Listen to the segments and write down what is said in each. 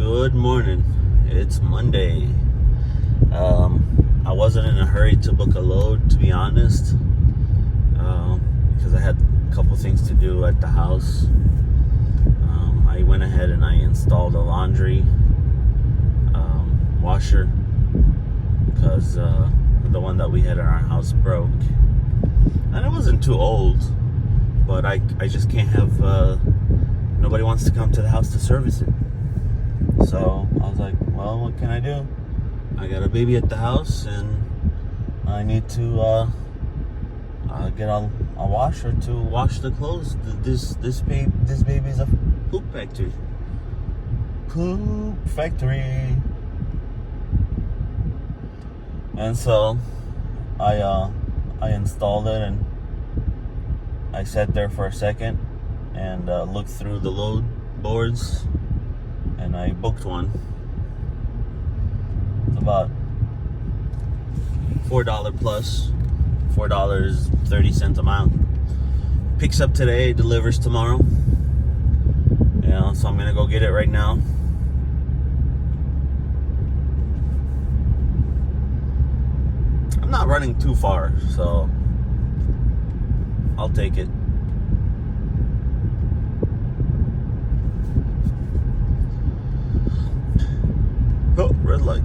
Good morning. It's Monday. I wasn't in a hurry to book a load, to be honest, because I had a couple things to do at the house. I went ahead and I installed a laundry washer because the one that we had in our house broke, and it wasn't too old, but I just can't have nobody wants to come to the house to service it. So I was like, well, what can I do? I got a baby at the house and I need to get a washer to wash the clothes. This baby's a poop factory. Poop factory. And so I installed it, and I sat there for a second and looked through the load boards, and I booked one. It's about $4 plus, $4.30 a mile. Picks up today, delivers tomorrow. So I'm gonna go get it right now. I'm not running too far, so I'll take it. Oh, red light.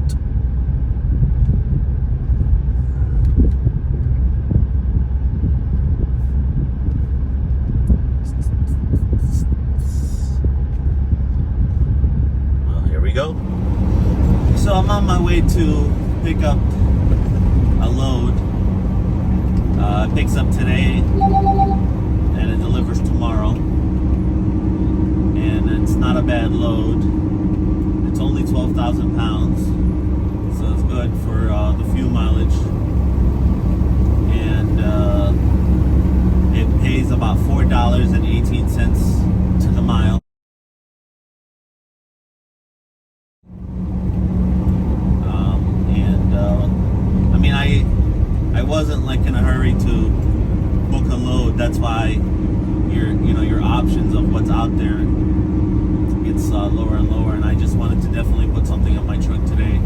Well, here we go. So I'm on my way to pick up a load. It picks up today and it delivers tomorrow. And it's not a bad load. It's only 12,000 pounds, so it's good for the fuel mileage. And it pays about $4.18 to the mile. I wasn't like in a hurry to book a load. That's why your options of what's out there gets lower and lower, and I just wanted to definitely put something on my truck today.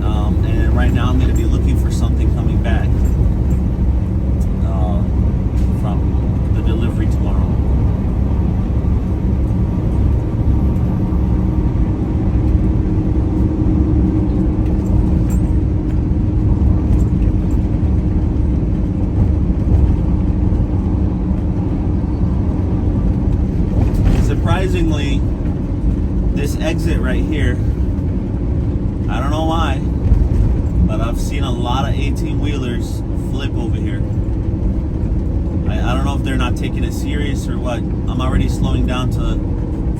And right now I'm going to be looking for something coming back from the delivery tomorrow. Surprisingly, this exit right here, I don't know why, but I've seen a lot of 18-wheelers flip over here. I don't know if they're not taking it serious or what. I'm already slowing down to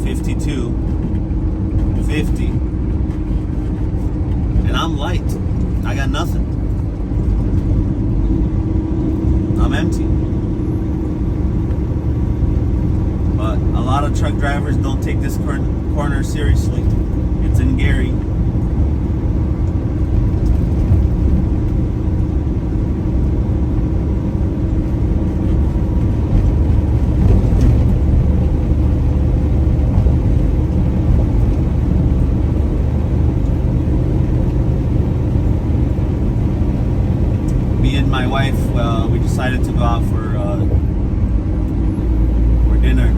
52, 50, and I'm light. I got nothing. I'm empty. But a lot of truck drivers don't take this corner seriously. It's in Gary. Me and my wife, we decided to go out for dinner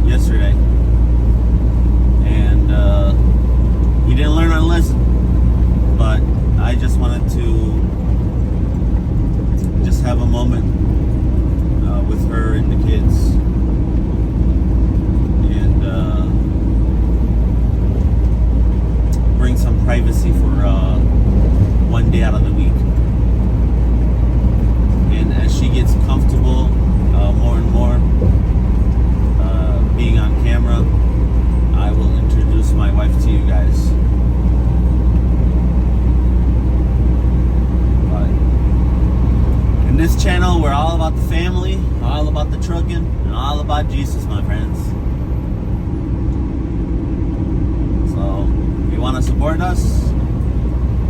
yesterday, and we didn't learn our lesson, but I just wanted to just have a moment with her and the kids, and bring some privacy for one day out of the week. And as she gets comfortable more and more being on camera, I will introduce my wife to you guys. But in this channel, we're all about the family, all about the trucking, and all about Jesus, my friends. So if you want to support us,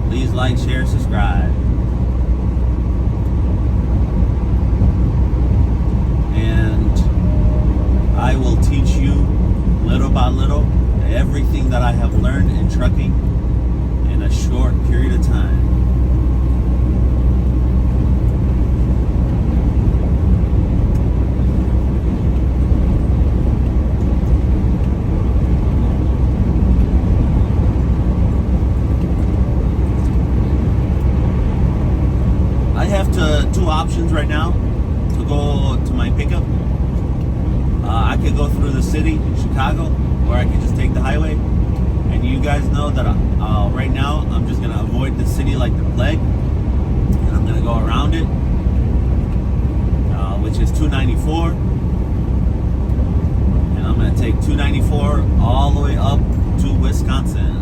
please like, share, subscribe. And I will teach you little by little everything that I have learned in trucking in a short period of time. I have two options right now to go to my pickup. I could go through the city, Chicago, or I could just take the highway. And you guys know that right now I'm just gonna avoid the city like the plague, and I'm gonna go around it, which is 294, and I'm gonna take 294 all the way up to Wisconsin.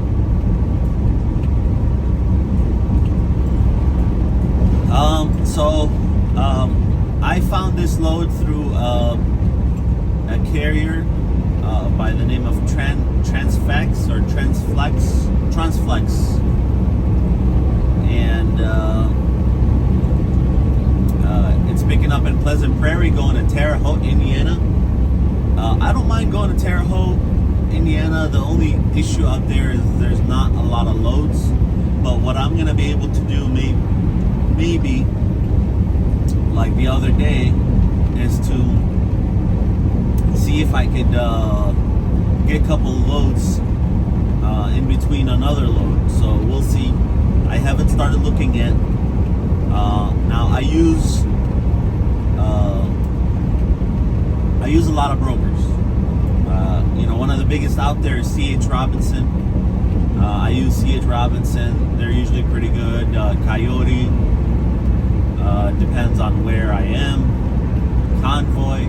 I found this load through a carrier by the name of Transflex, and it's picking up in Pleasant Prairie, going to Terre Haute, Indiana. I don't mind going to Terre Haute, Indiana. The only issue out there is there's not a lot of loads, but what I'm gonna be able to do maybe like the other day is to see if I could get a couple loads in between another load. So we'll see. I haven't started looking yet. Now I use a lot of brokers. One of the biggest out there is C.H. Robinson. I use C.H. Robinson. They're usually pretty good. Coyote. Depends on where I am. Convoy.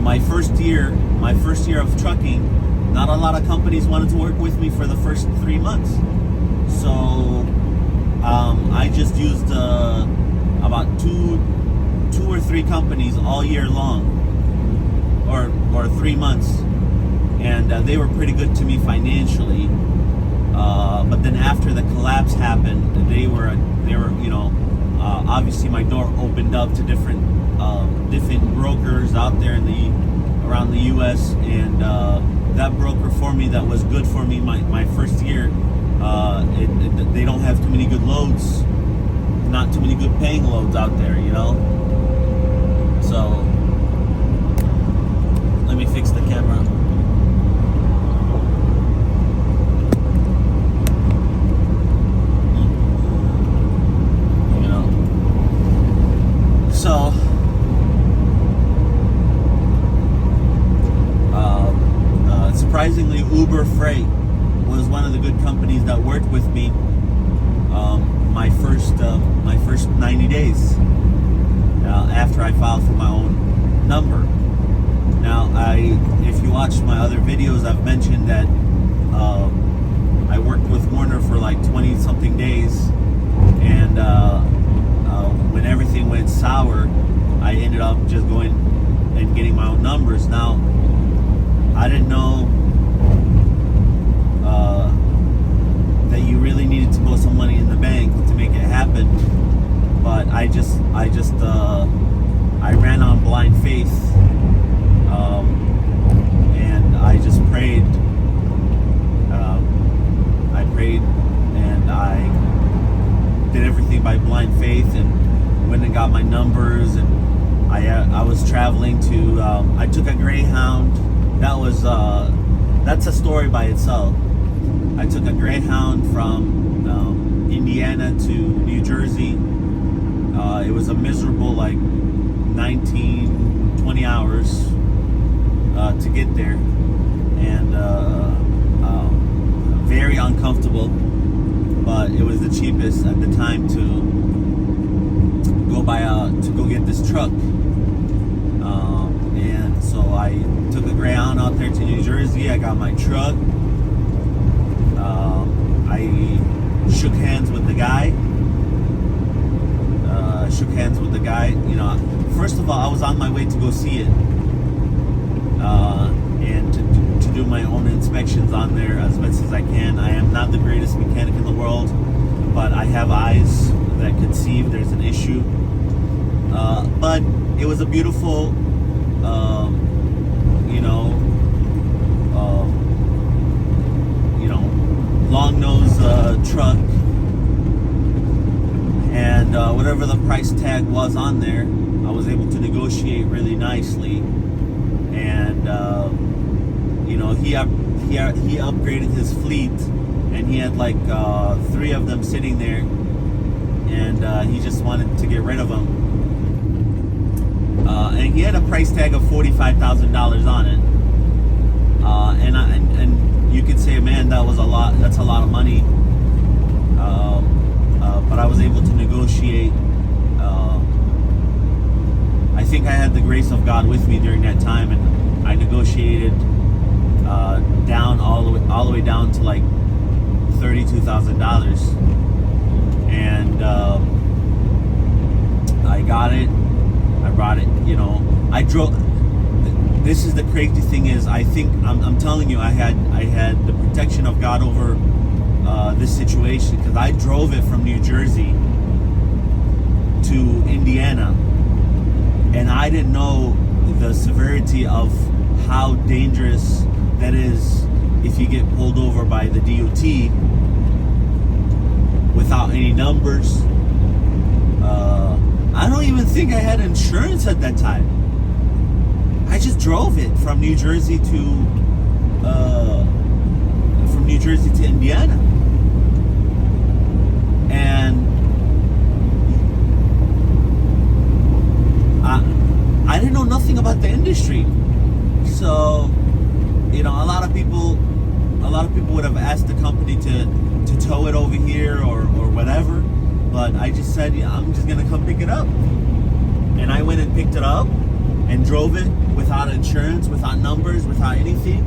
My first year of trucking, not a lot of companies wanted to work with me for the first 3 months. So I just used about two or three companies all year long, or 3 months, and they were pretty good to me financially. But then after the collapse happened, they were obviously my door opened up to different brokers out there around the U.S. and that broker for me that was good for me my first year. They don't have too many good loads, not too many good paying loads out there, So let me fix the camera. So surprisingly, Uber Freight was one of the good companies that worked with me my first 90 days after I filed for my own number. Now, if you watch my other videos, I've mentioned that I worked with Werner for like 20 something days, and when everything went sour, I ended up just going and getting my own numbers. Now, I didn't know that you really needed to put some money in the bank to make it happen, but I ran on blind faith, and I just prayed. I prayed and I did everything by blind faith, and went and got my numbers, and I was traveling to I took a Greyhound. That's a story by itself. I took a Greyhound from Indiana to New Jersey. It was a miserable 19-20 hours to get there, and very uncomfortable, but it was the cheapest at the time to go get this truck. And so I took a Greyhound out there to New Jersey. I got my truck. I shook hands with the guy. First of all, I was on my way to go see it, and to do my own inspections on there as best as I can. I am not the greatest mechanic in the world, but I have eyes that could see if there's an issue. But it was a beautiful, whatever the price tag was on there, I was able to negotiate really nicely, and he upgraded his fleet, and he had like 3 of them sitting there, and he just wanted to get rid of them. And he had a price tag of $45,000 on it, and you could say, man, that's a lot of money. But I was able to negotiate. I think I had the grace of God with me during that time, and I negotiated down all the way down to like $32,000, and I got it. I brought it. I drove. This is the crazy thing is, I think I'm telling you, I had the protection of God over this situation, because I drove it from New Jersey to Indiana, and I didn't know the severity of how dangerous that is if you get pulled over by the DOT without any numbers. I don't even think I had insurance at that time. I just drove it from New Jersey to Indiana, and I didn't know nothing about the industry. So, a lot of people would have asked the company to tow it over here or whatever, but I just said, yeah, I'm just gonna come pick it up, and I went and picked it up and drove it without insurance, without numbers, without anything.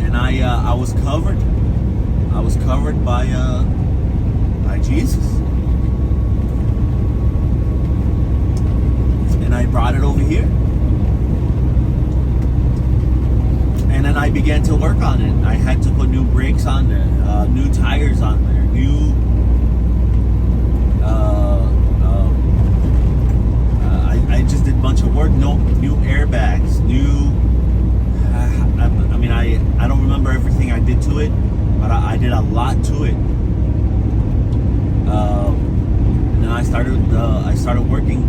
And I was covered. I was covered by Jesus. And I brought it over here. And then I began to work on it. I had to put new brakes on there, new tires on there, I just did a bunch of work. New airbags, I don't remember everything I did to it, but I did a lot to it. And then I started working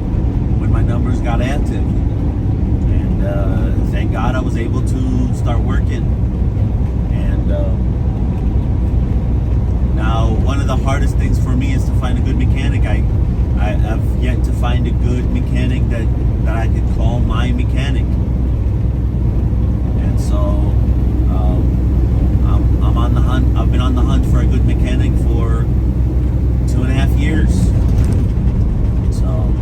when my numbers got active, and thank God I was able to start working. And now one of the hardest things for me is to find a good mechanic. I have yet to find a good mechanic that I could call my mechanic. And so I'm on the hunt. I've been on the hunt for a good mechanic for 2.5 years. So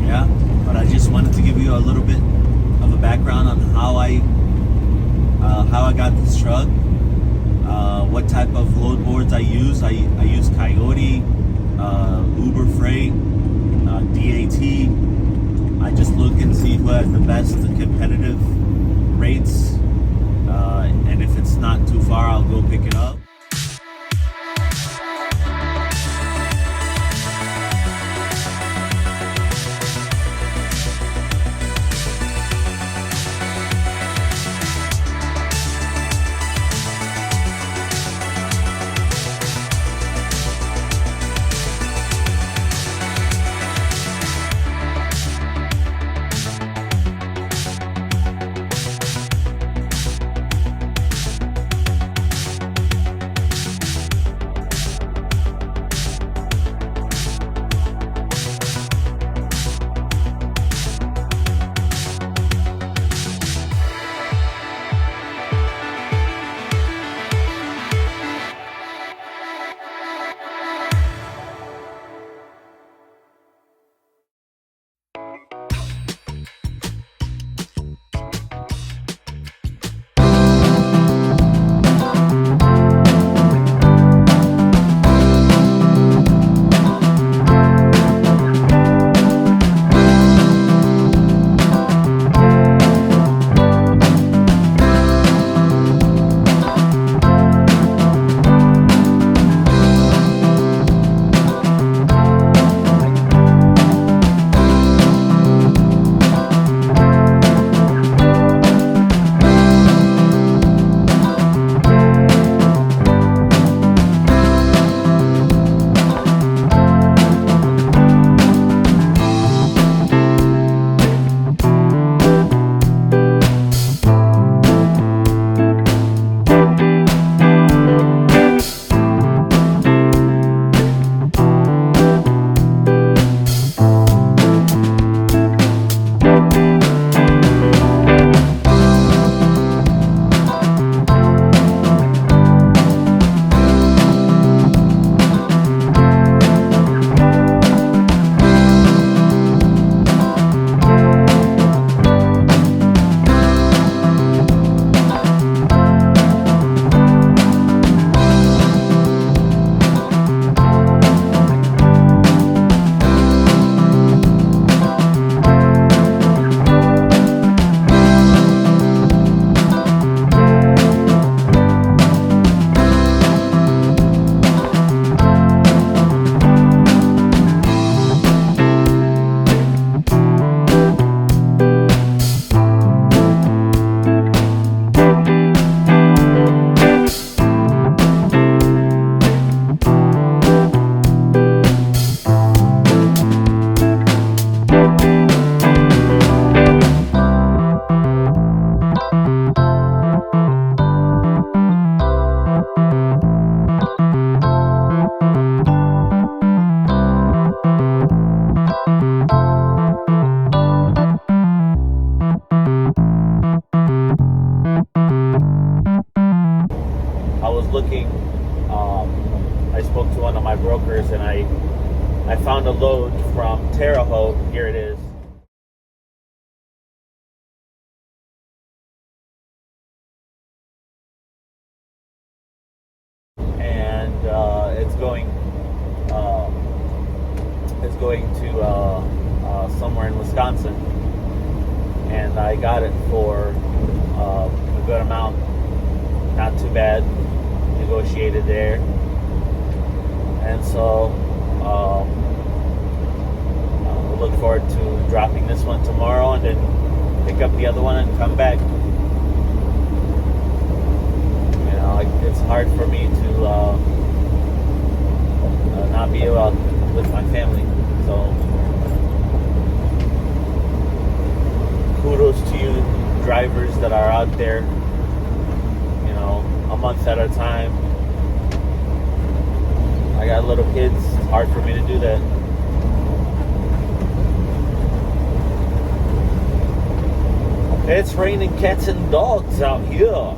yeah, but I just wanted to give you a little bit of a background on how I got this truck, what type of load boards I use. I use Coyote, Uber Freight, DAT. I just look and see who has the best competitive rates, and if it's not too far, I'll go pick it up. Terre Haute. Here it is. And it's going to somewhere in Wisconsin, and I got it for a good amount, not too bad, negotiated there, and so we'll look forward to dropping this one tomorrow, and then pick up the other one and come back. You know, it's hard for me to not be able with my family. So kudos to you drivers that are out there, you know, a month at a time. I got little kids. It's hard for me to do that. It's raining cats and dogs out here.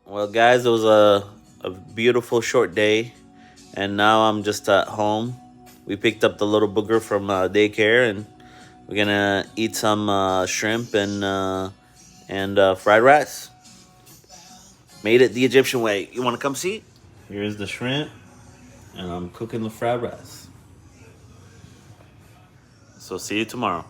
Well, guys, it was a beautiful short day, and now I'm just at home. We picked up the little booger from daycare, and we're gonna eat some shrimp and fried rice. Made it the Egyptian way. You want to come see? Here's the shrimp, and I'm cooking the fried rice. So see you tomorrow.